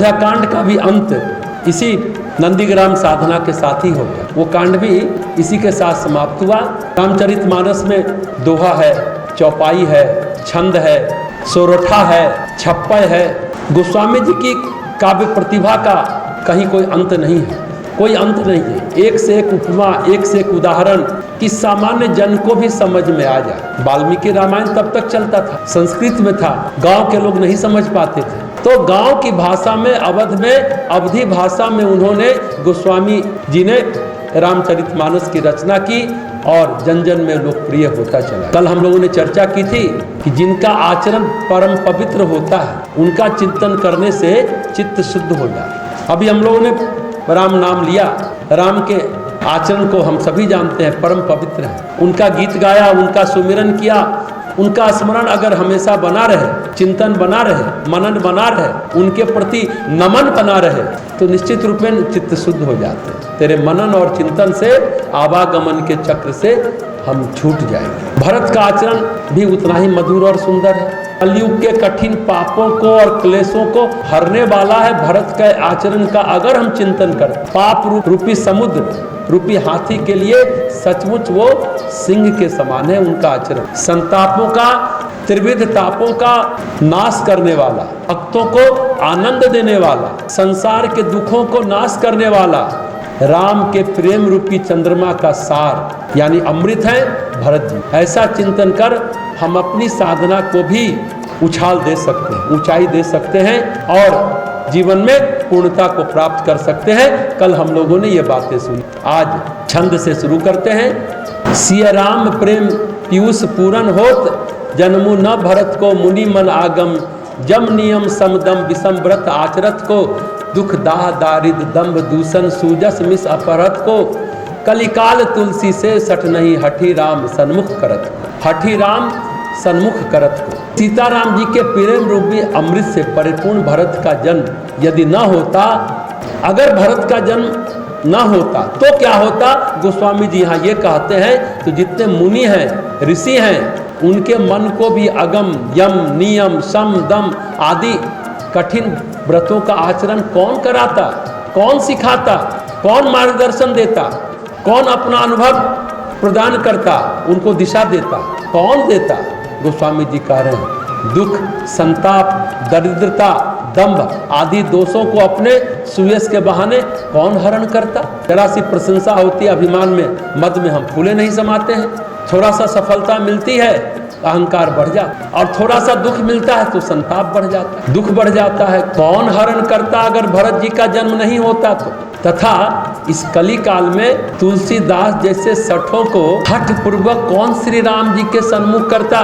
अयोध्या कांड का भी अंत इसी नंदीग्राम साधना के साथ ही हो गया। वो कांड भी इसी के साथ समाप्त हुआ। रामचरितमानस में दोहा है, चौपाई है, छंद है, सोरठा है, छप्पय है। गोस्वामी जी की काव्य प्रतिभा का कहीं कोई अंत नहीं है, कोई अंत नहीं है। एक से एक उपमा, एक से एक उदाहरण कि सामान्य जन को भी समझ में आ जाए। वाल्मीकि रामायण तब तक चलता था, संस्कृत में था, गांव के लोग नहीं समझ पाते थे, तो गांव की भाषा में, अवध में, अवधी भाषा में उन्होंने, गोस्वामी जी ने रामचरितमानस की रचना की और जन जन में लोकप्रिय होता चला। कल हम लोगों ने चर्चा की थी कि जिनका आचरण परम पवित्र होता है उनका चिंतन करने से चित्त शुद्ध हो जाता। अभी हम लोगों ने राम नाम लिया, राम के आचरण को हम सभी जानते हैं, परम पवित्र है। उनका गीत गाया, उनका सुमिरन किया, उनका स्मरण अगर हमेशा बना रहे, चिंतन बना रहे, मनन बना रहे, उनके प्रति नमन बना रहे, तो निश्चित रूप में चित्त शुद्ध हो जाते हैं। तेरे मनन और चिंतन से, आवागमन के चक्र से हम छूट जाएंगे। भरत का आचरण भी उतना ही मधुर और सुंदर है। कलयुग के कठिन पापों को और क्लेशों को हरने वाला है भरत के आचरण का अगर हम चिंतन करें। पाप रूपी समुद्र रूपी हाथी के लिए सचमुच वो सिंह के समान है उनका आचरण। संतापों का, त्रिविध तापों का नाश करने वाला, भक्तों को आनंद देने वाला, संसार के दुखों को नाश करने वाला, राम के प्रेम रूपी चंद्रमा का सार यानी अमृत है भरत जी। ऐसा चिंतन कर हम अपनी साधना को भी उछाल दे सकते हैं, ऊंचाई दे सकते हैं और जीवन में पूर्णता को प्राप्त कर सकते हैं। कल हम लोगों ने ये बातें सुनी, आज छंद से शुरू करते हैं। सिया राम प्रेम पीयूष पूरन होत, जन्मु न भरत को मुनि मन आगम, जम नियम समदम विषम व्रत आचरत को, दुख दाह दारिद दम्भ दूषण सूजस मिस अपहरत को, कलिकाल तुलसी से सठ नहीं हठी राम सन्मुख करत को। हठी राम सन्मुख करत को। सीताराम जी के प्रेम रूपी अमृत से परिपूर्ण भरत का जन्म यदि न होता, अगर भरत का जन्म न होता तो क्या होता? गोस्वामी जी यहाँ ये कहते हैं, तो जितने मुनि हैं, ऋषि हैं, उनके मन को भी अगम, यम, नियम, सम, दम आदि कठिन व्रतों का आचरण कौन कराता, कौन सिखाता, कौन मार्गदर्शन देता, कौन अपना अनुभव प्रदान करता, उनको दिशा देता, कौन देता? गोस्वामी जी कह रहे हैं, दुख, संताप, दरिद्रता, दंभ आदि दोषों को अपने सुयश के बहाने कौन हरण करता? जरा सी प्रशंसा होती है, अभिमान में, मद में हम फूले नहीं समाते हैं। थोड़ा सा सफलता मिलती है, अहंकार बढ़ जाता, और थोड़ा सा दुख मिलता है तो संताप बढ़ जाता है, दुख बढ़ जाता है। कौन हरण करता अगर भरत जी का जन्म नहीं होता तो? तथा इस कली काल में तुलसीदास जैसे सठों को हठ पूर्वक कौन श्री राम जी के सन्मुख करता?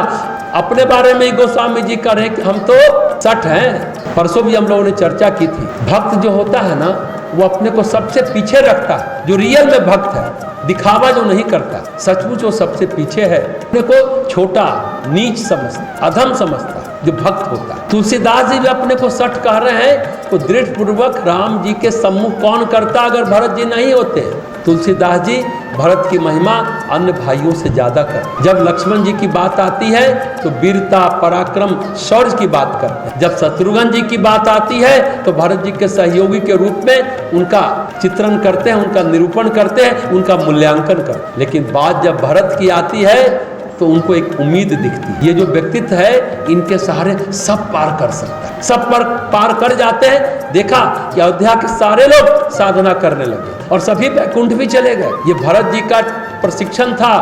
अपने बारे में ही गोस्वामी जी कह रहे हैं कि हम तो सठ हैं। परसों भी हम लोगों ने चर्चा की थी, भक्त जो होता है ना, वो अपने को सबसे पीछे रखता है। जो रियल में भक्त है, दिखावा जो नहीं करता, सचमुच वो सबसे पीछे है, अपने को छोटा, नीच समझता, अधम समझता जो भक्त होता है। तुलसीदास जी भी अपने को सठ कह रहे हैं, तो दृढ़ पूर्वक राम जी के सम्मुख कौन करता अगर भरत जी नहीं होते? तुलसीदास जी भरत की महिमा अन्य भाइयों से ज्यादा कर। जब लक्ष्मण जी की बात आती है तो वीरता, पराक्रम, शौर्य की बात करते हैं। जब शत्रुघ्न जी की बात आती है तो भरत जी के सहयोगी के रूप में उनका चित्रण करते हैं, उनका निरूपण करते हैं, उनका मूल्यांकन करते हैं। लेकिन बात जब भरत की आती है तो उनको एक उम्मीद दिखती है, ये जो व्यक्तित्व है इनके सहारे सब पार कर सकता है, सब पर पार कर जाते हैं। देखा कि अयोध्या के सारे लोग साधना करने लगे और सभी वैकुंठ भी चले गए। ये भरत जी का प्रशिक्षण था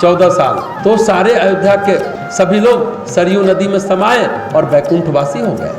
14 साल, तो सारे अयोध्या के सभी लोग सरयू नदी में समाये और वैकुंठवासी हो गए।